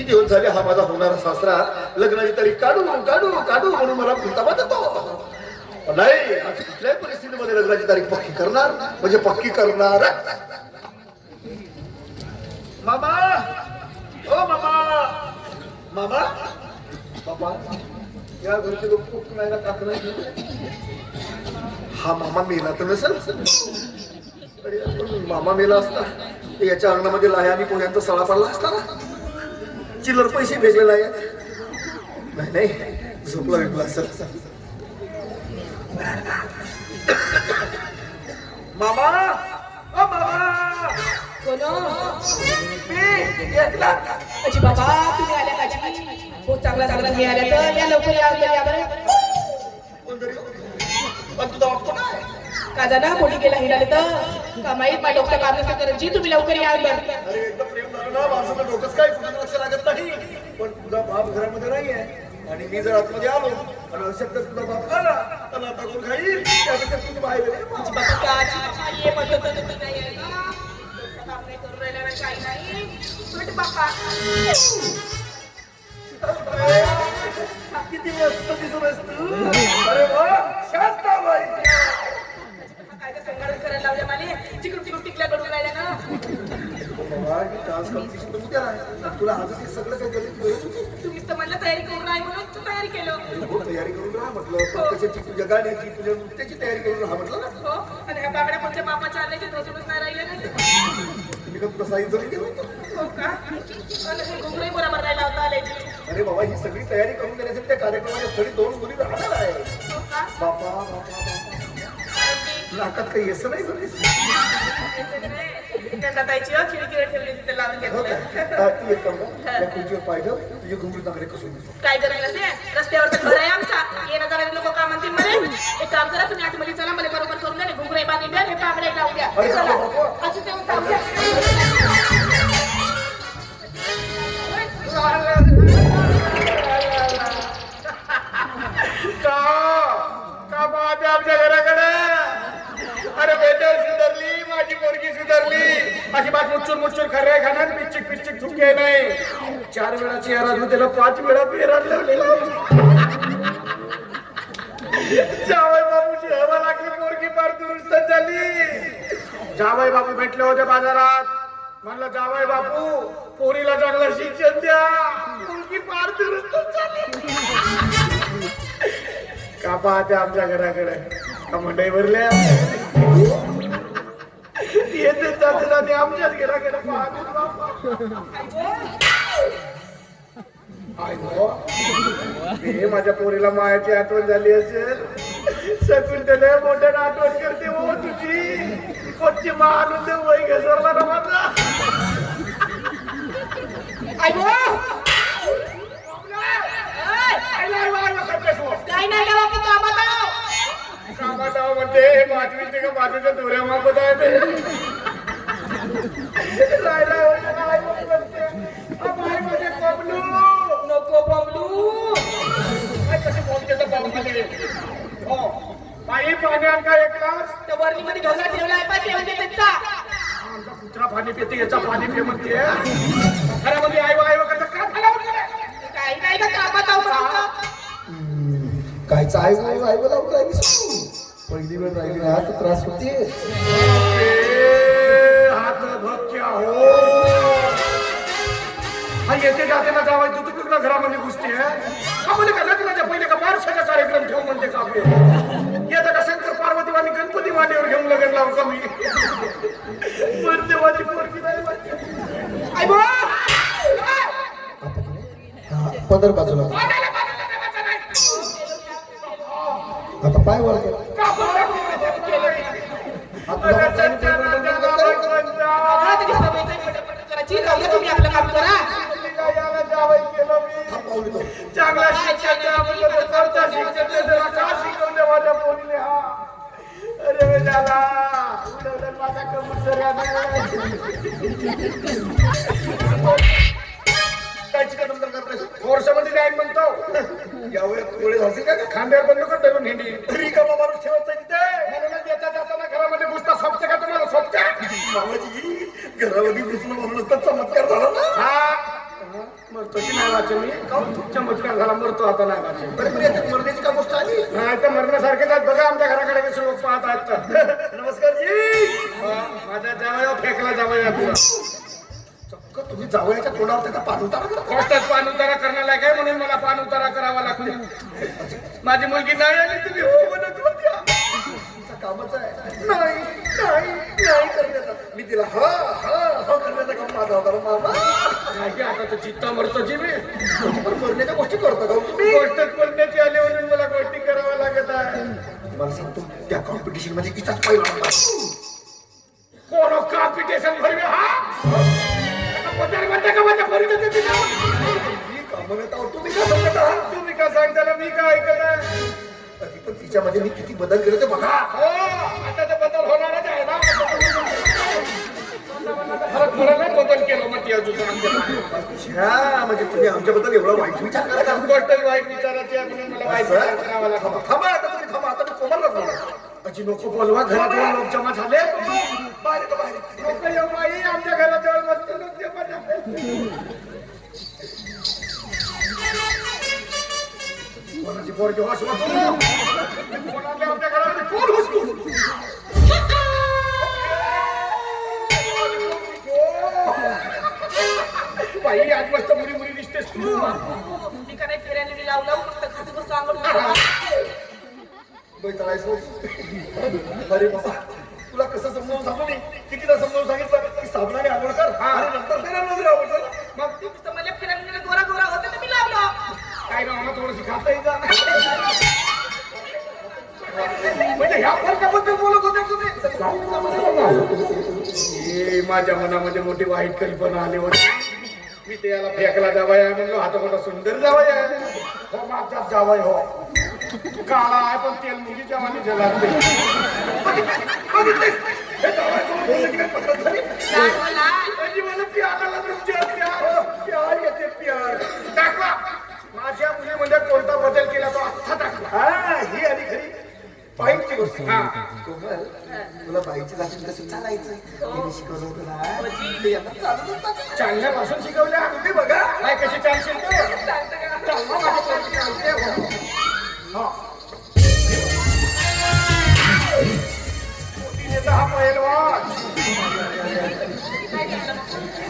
दिवस झाले हा माझा होणारा सासरा लग्नाची तारीख काढू काढू काढू म्हणून मला भुलतावा देतो. नाही, आज कुठल्याही परिस्थितीमध्ये लग्नाची तारीख पक्की करणार म्हणजे पक्की करणार. मामा, ओ मामा, मामा, बाबा, या घरचे लोक खूप नाही ना टाकलं. हा मामा मेला तर नसेल. मामा मेला असता याच्या अंगणामध्ये लाया आणि पोह्यांचा सळा पडला असता ना. चिल्लर पैसे भेटलेला आहे. नाही नाही, झोपला विकला असेल. मामा, ओ मामा, अजी बाबा तुम्ही आल्या काजी खूप चांगला चांगला हे आल्या तर या लवकर या बरं. का जाना कोणी गेला हिडाले तर का माहीत माझ्या डोक्यात काम करत जी तुम्ही लवकर या बरं. अरे एकदम प्रेम झालं ना माझं डोकंच काय कुठे लक्ष लागत नाही. पण तुझा बाप घरामध्ये नाहीये आणि मी जर आतमध्ये आलो आणि अशक्त तुझा बाप आला तर आता कोण खाईल त्यापेक्षा तुझी बाहेर ये काही नाही सुट बापा. किती मस्त दिसत तू. अरे वा, शांताबाई. काय संघाडन करायला लावले मला चिकट चिकट टिकल्या करून राहिल्या ना. डान्स कॉम्पिटिशन तर उद्या आहे. तुला आजच हे सगळं काय तुम्हीच तर म्हणलं तयारी करून राही म्हणून तू तयारी केलं. तयारी करून राहा म्हटलं. कशाची तुझ्या गाण्याची तुझ्या नृत्याची तयारी करून राहा म्हटलं ना. हो, आणि ह्या बागड्या कोणत्या बापाच्या आल्याचे रोजूनच नाही राहिले ना. मी का तुला सांगितलं केलं होतं. हो का? हे घुंगरही बरोबर नाही लावता आले. अरे बाबा, ही सगळी तयारी करून देण्यासाठी त्या कार्यक्रमाच्या स्थळी 2 मुली राहणार आहे. हो का? बापा बापा नाकात काही येस नाही झाली. त्यांना ताईची खिडकीवर ठेवली तिथे लावून घेतलं. तू एक काम कर, त्या खुर्चीवर पाय ठेव, तुझी घुंगरू चांगले कसून दे. काय करायला असे रस्त्यावरचं घर आहे आमचा. येणं जाणारे लोक काय म्हणतील म्हणे एक काम करा तुम्ही आतमध्ये चला मला बरोबर करून द्या. घुंगरे बांधून द्या, हे पांगडे लावून द्या. असं तेव्हा थांबू द्या. का पाहते आमच्या घराकडे. अरे बेटा सुधारली, माझी पोरगी सुधारली. माझी बात मुच्चूर मुच्चूर खरे खाणार पिच्चिक पिच्चिक थुके नाही. 4 वेळा चेहरा धुत त्याला 5 वेळा पेरा लावलेला. जावई बाबूची हवा लागली, पोरगी फार दुरुस्त झाली. जावई बाबू भेटले होते बाजारात. म्हणलं जावई बापू पोरीला चांगलं शिक्षण द्या, पोरगी फार दुरुस्त झाली. का पाहते आमच्या घराकडे का मंडई भरल्या. येते चाचणी आमच्याच घराकडे पाहते. माझ्या पोरीला मायाची आठवण झाली असेल. सकून त्याला मोठ्याने आठवण करते. हो तुझी कोणची मा आणून दे वय घसरला ना माझा. काय नाही लावा की कामात आहो. कामात आहो म्हणते पाचवीचे का पाचवीच्या दोऱ्या मापत आहे ते. नको बबलू. कसे बोलते तर पाहुणे. हो बाई पाण्यात का एक ग्लास. त्या वरलीमध्ये ढोला ठेवलाय पाय पिऊन दे त्यांचा. आमचा कुत्रा पाणी पिते, याचा पाणी पे म्हणते. घरामध्ये आईव आईव करता का काही नाही का कामात आहो. कायचा आईव आईव लावतो. पहिली वेळ राहिली ना तर त्रास होते. हात भक्या हो. हा येते जाते ना जावाय तू तुला घरामध्ये घुसते. हा म्हणजे का लग्नाच्या पहिले का बारशाचा कार्यक्रम ठेवून म्हणते का आपले. येतं का शंकर पार्वती आणि गणपती मांडीवर घेऊन लग्न लावू का मी. देवाची पोरगी नाही. पदर बाजूला आता पाय वर तुम्ही आपलं काम करा. चांगला शिक्षण शिकवले माझ्या पोरीने. हा अरे झाला माझा वर्षामध्ये जाईन म्हणतो. यावेळेस थोडे झाले का खांद्यावर बंद कर धरून हिंडी. तरी का बाबा ठेवायचं तिथे. म्हणूनच येता जाताना घरामध्ये घुसता सोपते का तुम्हाला सोपते. घरामध्ये घुसणं म्हणूनच तर चमत्कार झाला ना. हा मरतो की नाही वाचन मी चमत्कार झाला मरतो आता नाही वाचन बरे बरे आता मरण्याची का गोष्ट आली नाही तर मरण्यासारखेच आहेत बघा आमच्या घराकडे कसे लोक पाहत आहेत तर. नमस्कार जी माझ्या जावया फेकला जावया तुला चक्क तुम्ही जावयाच्या तोंडावर त्याचा पान उतारा करता कष्टात पान उतारा करण्याला काय म्हणून मला पान उतारा करावा लागतो माझी मुलगी नाही आली तुम्ही हो म्हणत होत्या तुमचं कामच आहे नाही नाही नाही करण्याचा मी तिला हा हा हा करण्याचा काम माझा होता रे मामा नाही की आता तर चित्ता मरतो जी मी पण मरण्याच्या गोष्टी करता का हो तुम्ही गोष्टच मरण्याची आली म्हणून मला गोष्टी कराव्या लागत आहे मला सांगतो त्या कॉम्पिटिशन मध्ये इथंच पहिला होता कोण कॉम्पिटिशन भरवे हा पचार म्हणता का माझ्या परिचय देते ना मी का म्हणत आहोत तुम्ही का सांगत आहात तुम्ही का सांगता ना मी काय ऐकत आहे तरी पण तिच्यामध्ये मी किती बदल केले ते बघा हो आता तर बदल होणारच आहे ना फरक पडायला बदल केलं मग ती अजून आमच्या अच्छा म्हणजे तुम्ही आमच्याबद्दल एवढा वाईट विचार करता गोष्ट वाईट विचाराची आहे म्हणून मला वाईट विचार करावा लागला थांबा आता तुम्ही थांबा आता मी कोणालाच बोला अजी नको बोलवा घरात दोन लोक जमा झाले बाहेर येतो, बाहेर येतो. लोक येऊ बाई आमच्या घराजवळ मस्त लोक जमा झाले कोणाची पोरगी वाचवा तू कोणाला आमच्या घरामध्ये कोण हुसतो बाई आज मस्त मुली मुली दिसतेस तू मी का नाही फिरायला लावलं फक्त खास बस सांगून बैठलायस अरे बाबा तुला कसं समजावून सांगू मी कितीदा समजावून सांगितलं की साबणाने आंघोळ कर आणि नंतर फिरायला वगैरे आवडतं मग ती नुसतं मला फिरायला गोरा गोरा होतं तर मी लावलं काय ना मला थोडंसं खाता येईल म्हणजे ह्या फरकाबद्दल बोलत होते तुम्ही माझ्या मनामध्ये मोठी वाईट कल्पना आली होती मी ते याला फेकला जावाय म्हणलो हा तर मोठा सुंदर जावाय हो माझ्यात जावाय हो काळा आहे पण तेल मुलीच्या माने जला माझ्या मुलीमध्ये कोणता बदल केला तो आत्ता टाकला हा ही आली खरी बाईकची गोष्ट हा. कोमल तुला बाईची जाती कसं चालायचं तिने शिकवलं तुला ते आता चालू होतं चालण्यापासून शिकवल्या तुम्ही बघा काय कशी चालशील तू चालवा माझ्या पोटी चालते हो. हा. पोटीने तर हा पहिलवान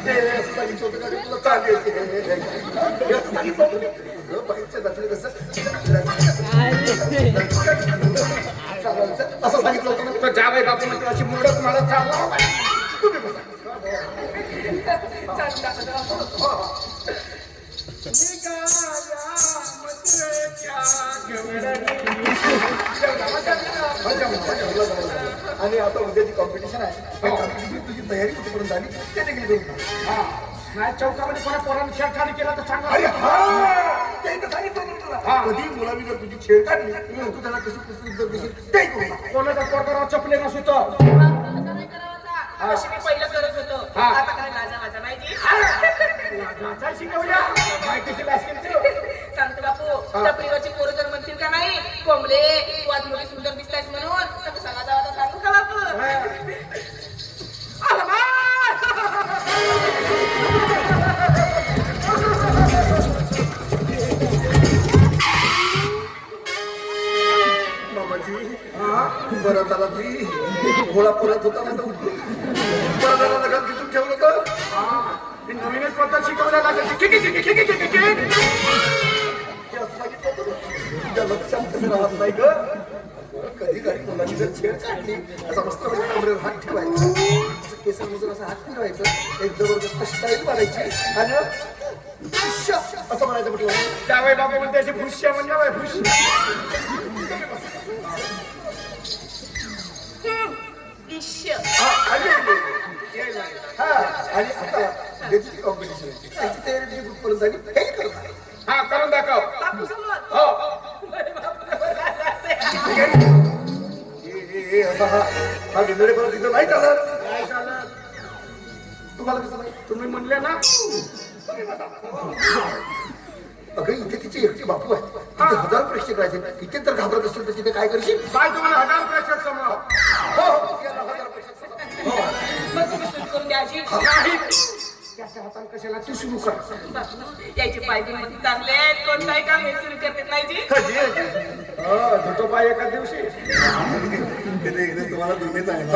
ते असं सांगितलं होतं का रे तुला चालली होती हे असं सांगितलं होतं मी. अगं, बाईच्या जातीला कसं चालायचं असं सांगितलं होतं ना तर जावई बापू म्हणतो अशी मोडत मला चालवा तुम्ही बघा आणि आता उद्याची कॉम्पिटिशन आहे त्या competition तुझी तयारी कुठेपर्यंत झाली ते देखील करून टाक. नाही चौकामध्ये कोणा पोरांनी छेडछाडी केला तर सांगा अरे हा ते इथं सांगितलं होतं तुला हा. कधी मुलांनी जर तुझी छेड काढली तर तू त्याला कशी पुस्तक देशील ते करू नका. कोणाचा पोरगावर चपले नसू तर अशी मी पहिलं करत होतो हा. आता काय माझा माझा माहिती लाजाचा शिकवल्या माहितीची लास्किलची सांगतो बापू टपरीवरची पोरं जर म्हणतील का नाही कोंबले तू आज मुली सुंदर दिसतायस म्हणून तर सांगा जावा तर सांगू का बापू मामाजी बरं झाला ती घोडा पुरत होता ना तो बरं झाला नका तिथून ठेवलं तर ही नवीनच पद्धत शिकवल्या लागेल हे असं सांगितलं होतं ना. तुझ्या लक्षात कसं राहत नाही ग कधी कधी मुलांनी जर छेड काढली असा मस्त कमरेवर हात ठेवायचा असं केसांमधून असा हात फिरवायचा एक जबरदस्त स्टाईल मारायची आणि फुश्श असं म्हणायचं म्हटलं जावई बापू म्हणते अशी फुश्या म्हणल्या फुश इश्श हा आणि हा आणि आता उद्याची कॉम्पिटिशन आहे त्याची तयारी तुझी कुठपर्यंत झाली हे करणार हा करून दाखव बापू समोर हो हे असा हा डिनर परत तिथं नाही चालत काय चालत तुम्हाला कसं नाही तुम्ही म्हणले ना अगं इथे तिची एकटी बापू आहे तिथे हजारो प्रेक्षक राहायचे इथे तर घाबरत असतील तर तिथे काय करशील काय तुम्हाला 1000 प्रेक्षक समोर हो याला हजारो प्रेक्षक समोर. हो. मग तुम्ही सुरू करून द्या आजी नाही त्याच्या हाताने कशाला तू सुरू कर. यायचे पाय मध्ये चांगले आहेत, कोणताही काम हे सुरू करते नाही जी. धुतो पाय एका दिवशी. तुम्हाला दुनियेच आहे ना.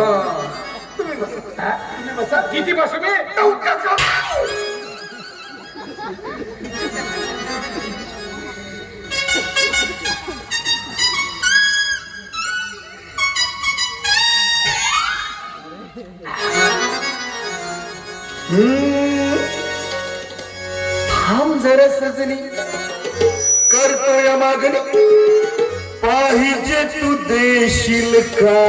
तुम्ही बसा. किती बसू मी? थांब जरा सजनी करतोय मागणी पाहिजे तू देशील का.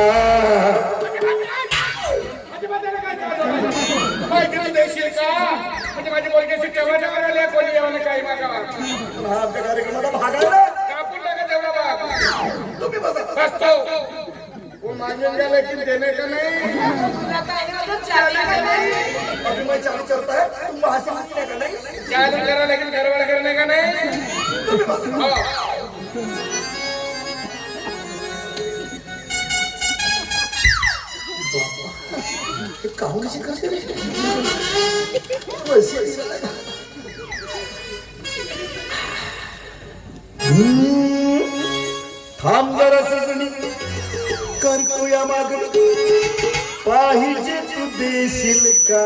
देशील का म्हणजे माझी बोलक्याची तेव्हा आले कोणी येऊन काही मागावा. आमच्या कार्यक्रमाला भागायला कापून टाका तेवढा भाग. तुम्ही बसा. बसतो वो मांगेंगे लेकिन देने का नहीं. अभी मैं चालू करता है तुम वहां से हंसने का नहीं. चालू करा लेकिन गड़बड़ करने का नहीं. तुम्ही बसा. हो. काहून अशी करते रे? थांब जरा सजनी करतोय मागणी पाहिजे तू देशील का.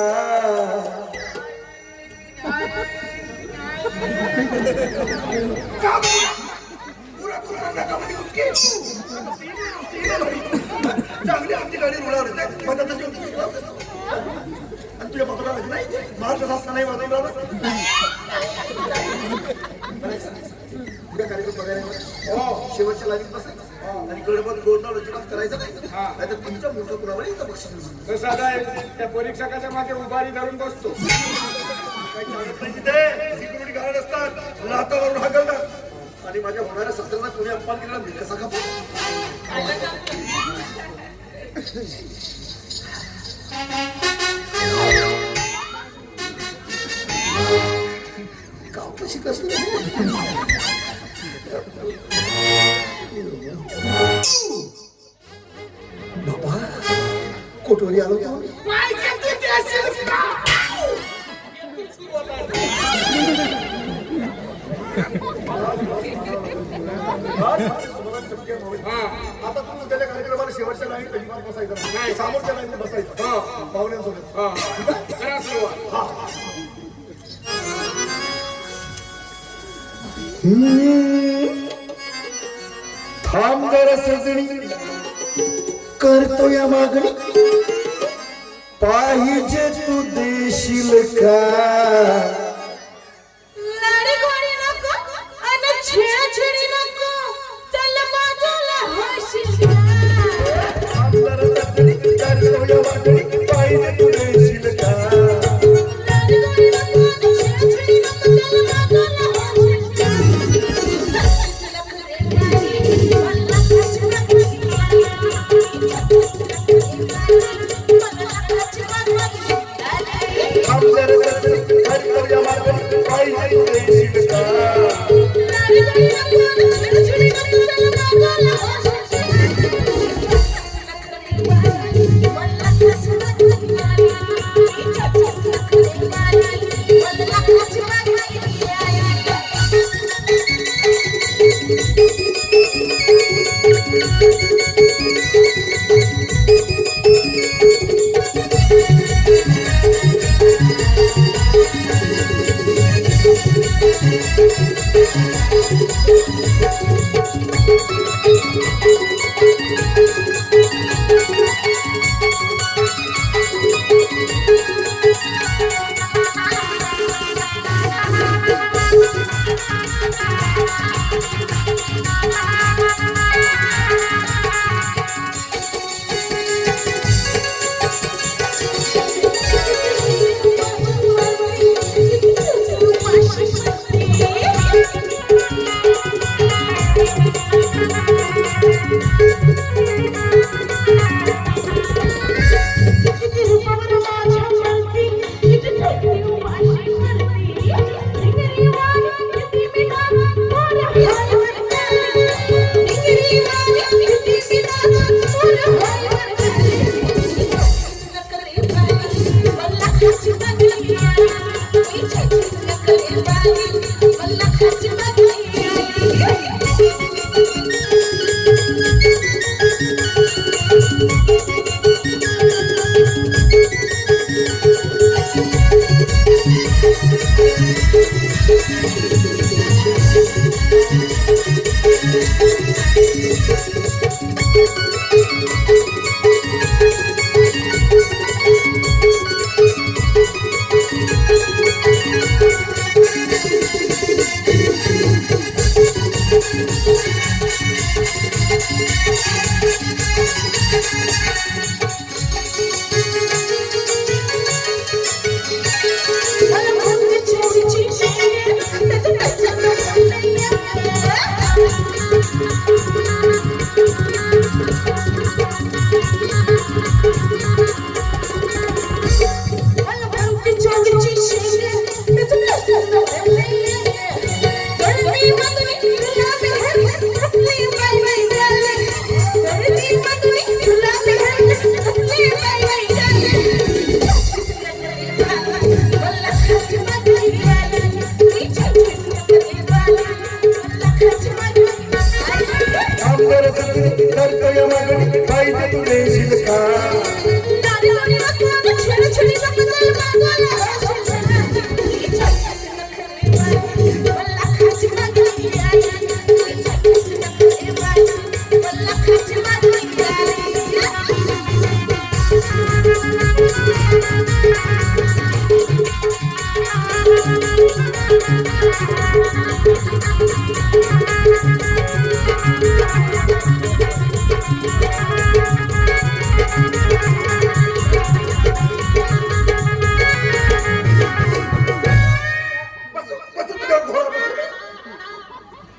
चांगली आमची गाडी रुळावर येते आणि तुझ्या बाजूला नाही माझा रस्ता नाही वाजवला. उद्या कार्यक्रम बघायला शेवटच्या लाईनीत बसायचं आणि गडबड गोडनाड अजिबात करायचं नाही. नाहीतर तुमच्या मोठं कुणावर इथं बक्षीस मिळू. तसं आता त्या परीक्षकाच्या मागे उभारी धरून बसतो. काही चालत नाही तिथे. सिक्युरिटी गार्ड असतात, लातावरून हाकलतात आणि माझ्या होणाऱ्या सासऱ्यांना कोणी अपमान केला मी कसा का काम कशी कसं बाबा कोटवरी आलो होतो आम्ही. आता तू त्याच्या कार्यक्रमाला शेवटच्या लाईन अजिबात बसायचं नाही. समोरच्या लाईन बसायचं पाहुण्यांसोबत. करा सुरुवात. थांब जरा सजणी करतोय मागणी पाहिजे तू देशील का. पाहिजे तू देशील का.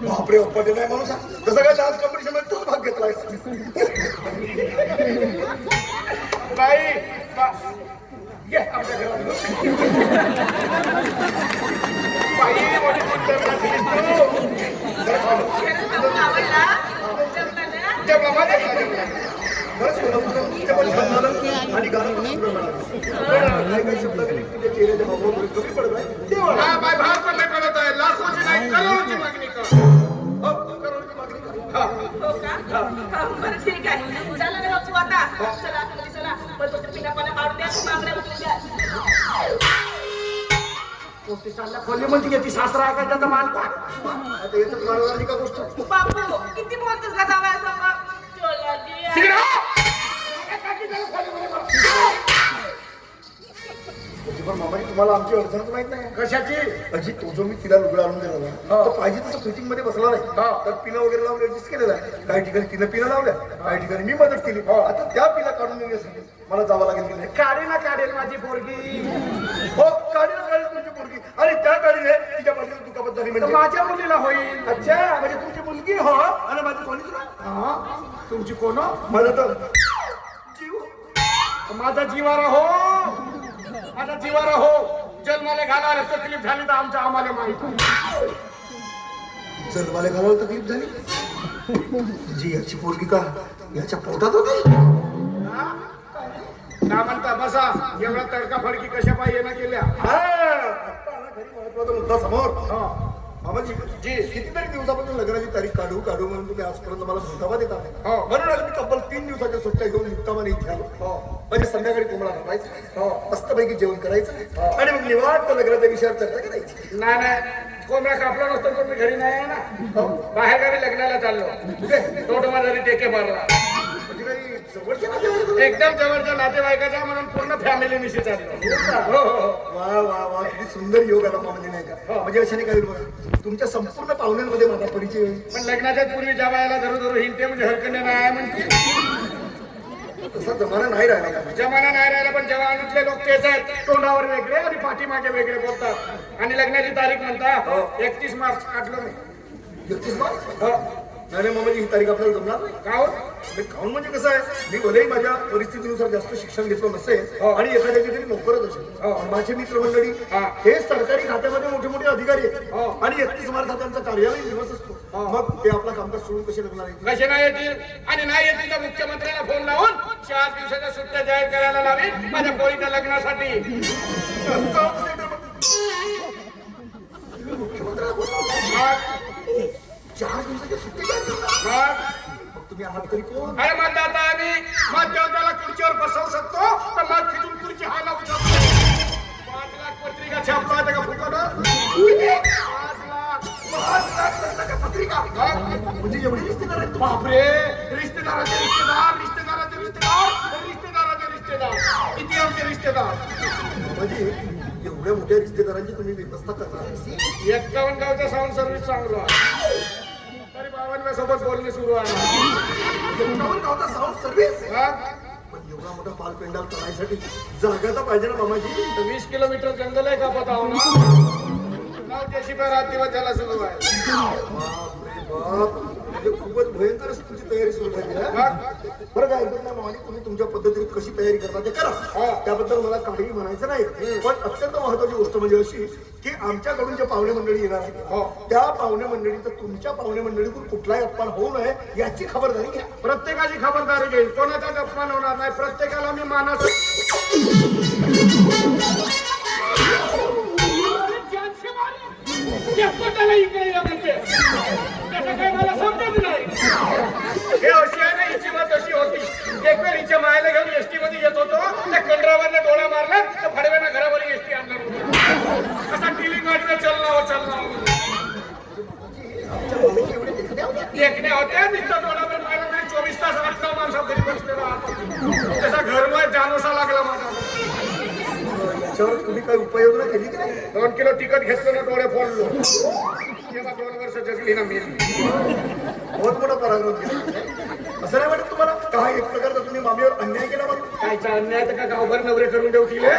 बापरे पटे नाही माणूस हा. जसं काय डान्स कॉम्पिटिशन मध्ये तोच भाग घेतलाय बाई ये आमच्या घरात बाई मोठी सुंदर नाचलीस तू. आवडला जमलं ना? जेवला माझ्या घरात. बरंच कोल्हापूरचं पण छान झालं आणि गाणं पण सुंदर म्हणालं. काही काही शब्द गेले की त्या चेहऱ्याच्या भावावर कमी पडत आहे तेव्हा हा बाय भाव पण नाही कळत आहे. लाखोची नाही करोडची मागणी कर. करोडची मागणी करा. हो का? बरं ठीक आहे. झालं ना बापू आता? चला आतमध्ये चला. पण तो पिना पाना काढून द्या. मागण्या उचलून द्या. गोष्टी चालल्या खोली म्हणते की ती सासरा का त्याचा मान पा. आता याच्यात मारणारी का गोष्ट बापू किती बोलतोस का जावया संग? चला दिया. तिकडे हो. माझ्या काकी त्याला खोलीमध्ये बघ. पण मामाजी तुम्हाला आमची अडचणच माहित नाही कशाची? अजी तो जो मी तिला लुगडा आणून दिला ना तो पाहिजे तसं फिटिंग मध्ये बसला नाही तर पिना वगैरे लावून ऍडजस्ट केलेला आहे. काही ठिकाणी तिनं पिना लावल्या काही ठिकाणी मी मदत केली. आता त्या पिना काढून देण्यासाठी मला जावं लागेल की नाही काढे ना काढेल माझी पोरगी. हो काढील काढेल तुमची मुलगी आणि त्या काढीने तिच्या बाजूला दुखापत झाली तर म्हणजे माझ्या मुलीला होईल. अच्छा म्हणजे तुमची मुलगी हो आणि माझी कोणीच नाही. हा तुमची कोण हो? मला तर जीव माझा जीवारा हो. माझा जीवारा हो. जन्माला घालायला तकलीफ झाली तर आमच्या आम्हाला माहित. जन्माला घालायला तकलीफ झाली जी याची पोरगी का याच्या पोटात होती. का म्हणता बसा. एवढा तडका फडकी कशा पाहिजे ना केल्या. हा आता आला घरी महत्वाचा मुद्दा समोर. हा. मामाजी जी कितीतरी दिवसापासून लग्नाची तारीख काढू काढू म्हणून तुम्ही आजपर्यंत मला भुतावा देता नाही. हो. म्हणून आज मी तब्बल 3 दिवसाच्या सुट्ट्या घेऊन मुक्कामाने इथे आलो. म्हणजे संध्याकाळी कोंबडा घालायचा मस्तपैकी जेवण करायचं आणि मग निवांत लग्नाच्या विषयावर चर्चा करायची. नाही नाही कोंबडा कापला नसतो तर मी घरी नाही आहे ना. बाहेर गावी लग्नाला चाललो. तो माझा टेके मारला. म्हणजे काही जवळचे नातेवाईक? एकदम जवळच्या नातेवाईकाचा म्हणून पूर्ण फॅमिली निशी चाललो. हो हो वा वा वा किती सुंदर योग आला म्हणजे नाही का. म्हणजे अशाने काय होईल बघा तुमच्या संपूर्ण पाहुण्यांमध्ये माझा परिचय होईल. पण लग्नाच्या पूर्वी जेवायला धरू धरू हिंडते म्हणजे हरकंडे नाही आहे म्हणते. तसा जमाना नाही राहिला का. जमाना नाही राहिला पण जवानातले लोक तेच आहेत. तोंडावर वेगळे आणि पाठीमागे वेगळे बोलतात. आणि लग्नाची तारीख म्हणता 31 मार्च काढलं मी. 31 मार्च हो. नाही मामाजी ही तारीख आपल्याला जमणार नाही. का हो? खाऊन म्हणजे कसं आहे मी भलेही माझ्या परिस्थितीनुसार जास्त शिक्षण घेतलं नसेल आणि एखाद्याची तरी नोकरच असेल. माझे मित्रमंडळी हे सरकारी खात्यामध्ये मोठे मोठे अधिकारी आहेत आणि 31 मार्च हा त्यांचा कार्यालय दिवस असतो. मग ते आपला कामकाज सोडून कसे लग्नार आहेत. कसे नाही येतील आणि नाही येतील तर मुख्यमंत्र्याला फोन लावून 4 दिवसाच्या सुट्ट्या जाहीर करायला लावेल माझ्या पोरीच्या लग्नासाठी. मुख्यमंत्र्याला बोलावं. मग 4 दिवसाच्या सुट्ट्या जाहीर करणार. मग मग तुम्ही आहात तरी कोण. अरे मतदाता आम्ही मत देऊन त्याला खुर्चीवर बसवू शकतो तर मत खिचून खुर्ची हा लावू शकतो. 5 लाख पत्रिका छापता का फुकट? 5 लाख पत्रिका म्हणजे एवढी रिश्तेदार आहेत. बापरे. रिश्तेदाराचे रिश्तेदार रिश्तेदाराचे रिश्तेदार रिश्तेदाराचे रिश्तेदार किती आमचे रिश्तेदार. म्हणजे एवढ्या मोठ्या रिश्तेदारांची तुम्ही व्यवस्था करणार. 51 गावचा साऊंड सर्व्हिस चांगलो आहे. तरी 52 सोबत बोलणे सुरू आहे. 51 गावचा साऊंड सर्व्हिस. हा? पण एवढा मोठा बाल पेंडाल करायसाठी जागा तर पाहिजे ना मामाजी. तर 20 किलोमीटर जंगल आहे कापत आहो ना. त्याशिवाय रात दिवस झाला सुरू आहे. बापरे बाप म्हणजे खूपच भयंकर अशी तुमची तयारी सुरू झाली आहे. बरं काय ऐकत नाही मामाजी तुम्ही तुमच्या पद्धतीने कशी तयारी करता ते करा. त्याबद्दल मला काहीही म्हणायचं नाही. पण अत्यंत महत्वाची गोष्ट म्हणजे अशी की आमच्याकडून जे पाहुणे मंडळी येणार आहेत त्या पाहुणे मंडळीचं तुमच्या पाहुणे मंडळीतून कुठलाही अपमान होऊ नये याची खबरदारी घ्या. प्रत्येकाची खबरदारी घेईल. कोणाचाच अपमान होणार नाही. प्रत्येकाला मी मानस हे अशी आहे ना हिची मत अशी होती. एक वेळ हिच्या मायला घेऊन एसटी मध्ये येत होतो त्या कंडरावरने डोळा मारला तर फडव्यानं घरावर एसटी आणला. असा टिलिंग वाटलं चलना देखण्या होत्या. नुसतं डोळावर पाहिलं तरी 24 तास 8-9 माणसा घरी बसलेला. तसा घरमय जानोसाला त्याच्यावर तुम्ही काही उपाययोजना केली की नाही? 2 किलो तिखट घेतलं ना डोळे फोडलो तेव्हा 2 वर्ष जगली ना मी बहुत मोठा पराक्रम केला. असं नाही वाटत तुम्हाला काय एक प्रकारचा तुम्ही मामीवर अन्याय केला मग? कायचा अन्याय तर का गावभर नवरे करून देऊ तिले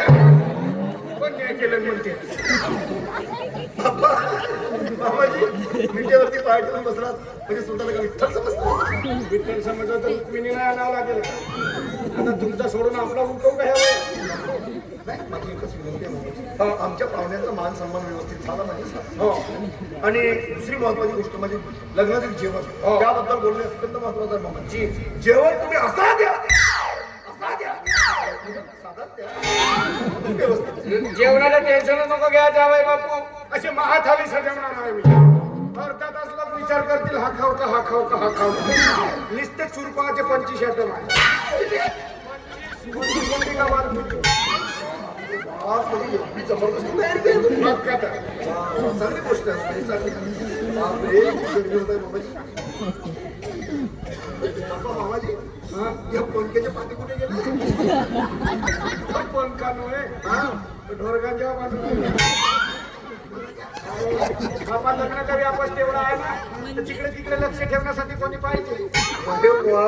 पण न्याय केलं म्हणते मामाजी विटेवरती पाय ठेवून बसलात म्हणजे स्वतःला का विठ्ठल समजता? विठ्ठल समजलं तर रुक्मिणीला आणावं लागेल आता तुमचा सोडून आपला उठवू का ह्यावेळेस? नाही माझी एकच विनंती आहे मामाजी. आमच्या पाहुण्यांचा मान सन्मान व्यवस्थित झाला म्हणजे हो आणि दुसरी महत्वाची गोष्ट म्हणजे लग्नातील जेवण हो. त्याबद्दल बोलणे अत्यंत महत्वाचं आहे मामाजी. जेवण तुम्ही असा द्या साधाच द्या व्यवस्थित. जेवणाचं टेन्शन नको घ्या जावई बापू अशी महाथाली सजवणार आहे मी अर्धा तास लोक विचार करतील हा खाऊ का हा खाऊ का हा खाऊ का नुसते चुरपाचे 25 आयटम आहे 25 कोंडी का बार तुझी? आज म्हणजे एवढी जबरदस्त तयारी केली तुम्ही. मग काय तर? चांगली गोष्ट आहे चांगली. बापरे किती होत आहे मामाजी. बाबा मामाजी हा? या पंख्याचे पाणी कुठे गेले? पण का नव्हे ढोरगा जेव्हा बांधून बापा लग्नाचा व्यापास तेवढा आहे ना तर तिकडे तिकडे लक्ष ठेवण्यासाठी कोणी पाहिजे अरे वा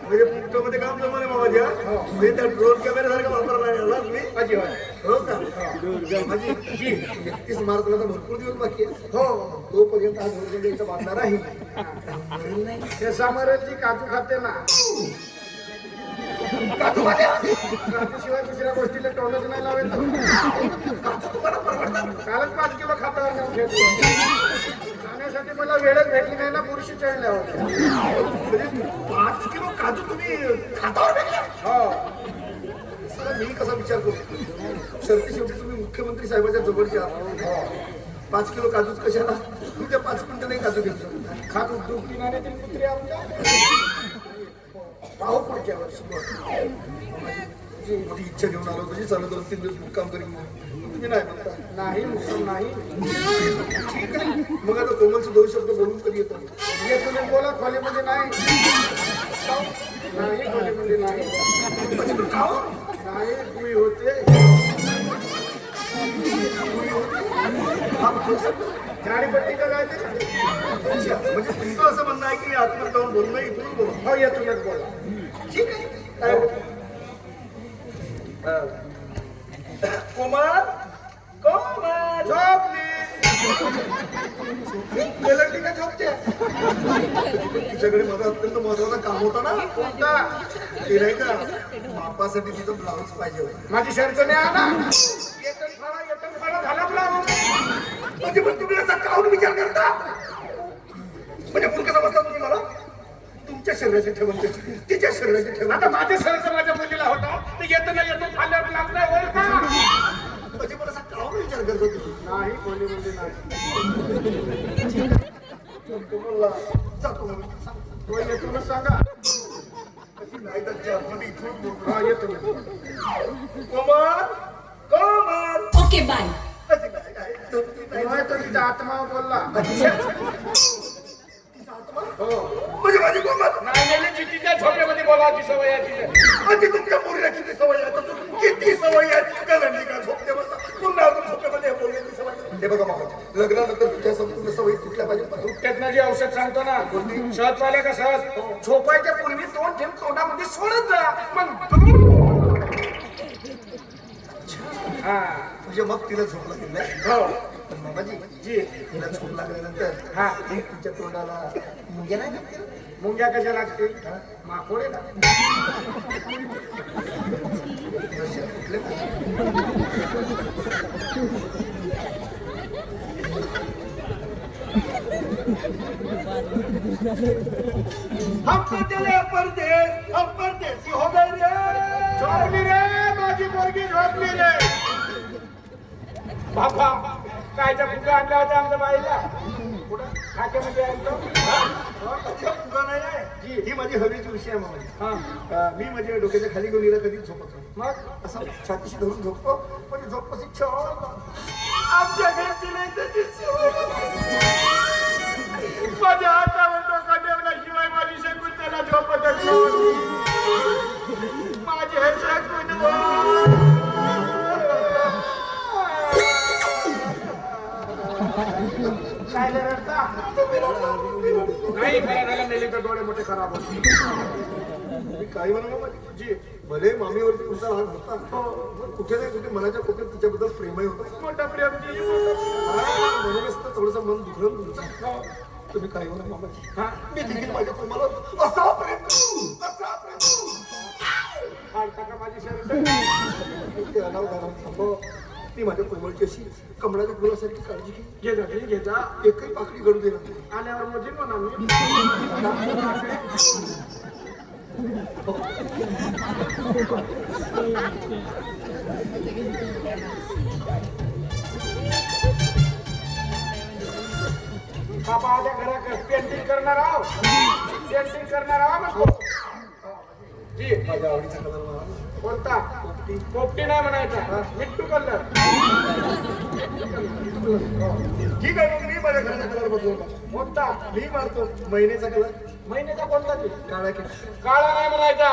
म्हणजे पुस्तकामध्ये काम जमाने मामाजी म्हणजे त्या ड्रोन कॅमेऱ्यासारखा वापरला आहे तुम्ही अजिबात हो का माझी 31 मार्चला तर भरपूर दिवस बाकी आहे. हो तोपर्यंत हा ढोरगंज इथं बांधणार आहे. ते समोरची काजू खाते ना काजूशिवाय दुसऱ्या गोष्टीला तोंडच नाही लावेल कालच 5 किलो खातावर नेऊन ठेवतो खाण्यासाठी मला वेळच भेटली नाही ना पुरुषी चढल्या होत्या म्हणजे 5 किलो काजू तुम्ही खातावर भेटला? हो सर मी कसा विचार करतो शेवटी तुम्ही मुख्यमंत्री साहेबाच्या जवळचे आहात. 5 किलो काजूच कशाला तुमच्या 5 मिनिटं नाही काजू घेऊ शकता. खात दुखती नाही ती कुत्री आमच्या पाहू पुढच्या वर्षी मोठी इच्छा घेऊन आलो तुझी चालू 2-3 दिवस मुक्काम करीन तुम्ही नाही म्हणता. नाही मुसम नाही ठीक आहे मग आता कोमलचे 2 शब्द बोलून कधी येतो? हे तुम्ही बोला खोलीमध्ये नाही नाही खोलीमध्ये नाही नाही गुई होते झाडीपट्टी का जायचे म्हणजे तुमचं असं म्हणणं आहे की आतमध्ये जाऊन बोलू नये इथून बोलू. हो येतूनच बोला ठीक आहे काय कोमल कोमल झोपली गेलं का झोपते तिच्याकडे माझा अत्यंत महत्वाचं काम होतं ना कोणता ते नाही का बापासाठी तिचं ब्लाऊज पाहिजे होतं. माझी शर्ट नाही आला येतन फाडा झाला ब्लाऊज म्हणजे पण तुम्ही असा काऊन विचार करता म्हणजे मूर्ख समजता तुम्ही मला तुमच्या शरीराचे ठेवून तिच्या शरीराचे ठेवून आता माझ्या शर्ट माझ्या मुलीला होता तर येतो फाडल्यावर ब्लाऊज नाही होईल का म्हणजे मला असा काऊन विचार करतो तुम्ही नाही खोलीमध्ये नाही कोमलला जातो म्हणून सांग. तो येतूनच सांगा कशी नाही तर जे आपण इथून बोलतो. हा येतो कोमल कोमल ओके बाय. अशी नाही, नाही, झोपती नाही. नाही तो तिचा आत्मा बोलला तिचा आत्मा? हो म्हणजे माझी कोमल नाही चिठ्ठीच्या झोपेमध्ये बोलायची सवय आहे तिला आधी तुमच्या पोरीला किती सवय आहे तर किती सवय आहे गगनली का झोपते बसता पुन्हा अजून झोपेमध्ये बोलण्याची सवय हे बघा मामा लग्नानंतर तुझ्या संपूर्ण सवयी कुठल्या पाहिजे त्यातनं जे औषध सांगतो ना शहद पाहिलं का सहज झोपायच्या पूर्वी 2 थेंब तोंडामध्ये सोडत जा मग हा म्हणजे मग तिला झोप लागेल नाही हो पण मामाजी जी तिला झोप लागल्यानंतर हा तिच्या तोंडाला मुंग्या नाही लागतील? मुंग्या कशा लागतील माकोडे ना नशीब कुठले नाही. हम तो चले परदेश हम परदेसी हो गए रे झोपली रे माझी पोरगी झोपली रे बाबा कायच्या फुगा आणल्या होत्या आमच्या बाईला कुठं खाक्यामध्ये आणतो अच्छा, फुगा नाही आहे. ही माझी हवेची विषय आहे मामा मी माझ्या डोक्याच्या खाली घेऊन हिला कधीच झोपत नाही मग असं छातीशी धरून झोपतो पण झोप कशी छान आमच्या घरची नाही त्याची माझ्या हातावर डोका ठेवल्याशिवाय माझी शकून त्याला झोपतच नव्हती माझी हे शकून मोठे खराब होते. मी काही म्हणा माझी जी भले मामीवरती तुमचा राग होता पण कुठे नाही कुठे मनाच्या कोपऱ्यात तिच्याबद्दल प्रेमही होतं. मोठा प्रेमजी मोठा. म्हणूनच तर थोडंसं मन दुखलं तुमचं. तुम्ही काही म्हणा मामाजी, हा मी देखील माझ्या तुम्हाला असा प्रेम करू, असा प्रेम करू. फाडता का माझी शर्ट. ते अनाव घालून थांबव. ती माझ्या कोमलची अशी कमळाच्या फुलासारखी काळजी घे. घे जा घे जा. एकही पाकळी घडू दे ना. आल्यावर मोजीन म्हणा मी. बाबा आता घराकडे पेंटिंग करणार आहो. पेंटिंग करणार आहो म्हणतो. जी माझ्या आवडीचा कलर मला कोणता पोपटी नाही म्हणायचा मिट्टू कलर. ठीक आहे मग मी माझ्या घराचा कलर बदलवला. कोणता मी मारतो महिन्याचा कलर महिन्याचा कोणता ते काळा की काळा नाही म्हणायचा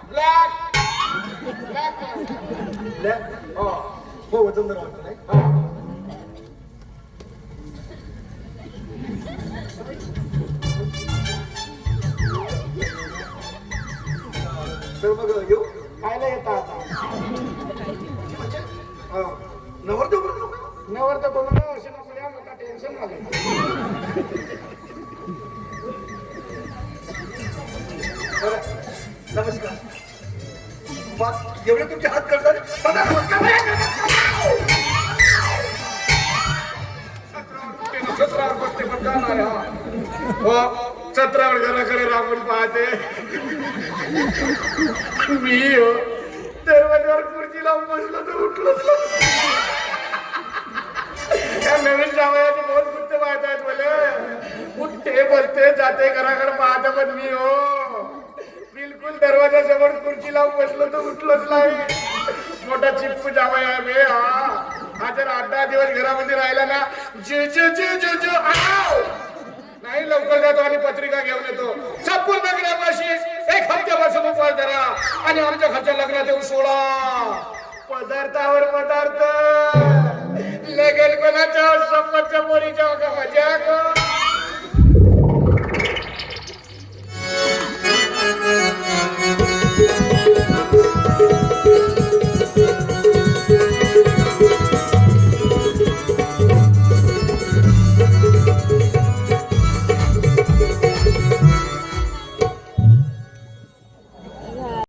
ब्लॅक. Black black. हो हो वजनदार वाटतं नाही. हा. तर मग येऊ खायला येतात म्हणजे नवरदेव बरोबर नवर तर बनवलं असे नको या मोठा टेन्शन झालं. नमस्कार. बस एवढे तुमचे हात करतात. बघा, नमस्कार. छत्रावर बसते पण जाणार हा. हो छत्रावर घराकडे राखून पाहते मी हो दरवाजावर खुर्ची लावून बसलो तर उठलोच या नवीन जावयाचे बहुत गुत्ते पाहत आहेत मला. उठते बसते जाते घराकडे पाहते पण मी हो बिलकुल दरवाजा समोर खुर्ची लावून बसलो तर उठलोच नाही. मोठा चिप्पू जावया आहे बे हा जर 8-10 दिवस घरामध्ये राहिला ना जे जे जे जे जे नाही लवकर जातो आणि पत्रिका घेऊन येतो. संपूर्ण ग्रामवासी एक हप्त्यापासून उपवास धरा आणि आमच्या खालच्या लग्नात येऊन सोडा. पदार्थावर पदार्थ लगेल कोणाच्या संपतच्या पोरीच्या का मजा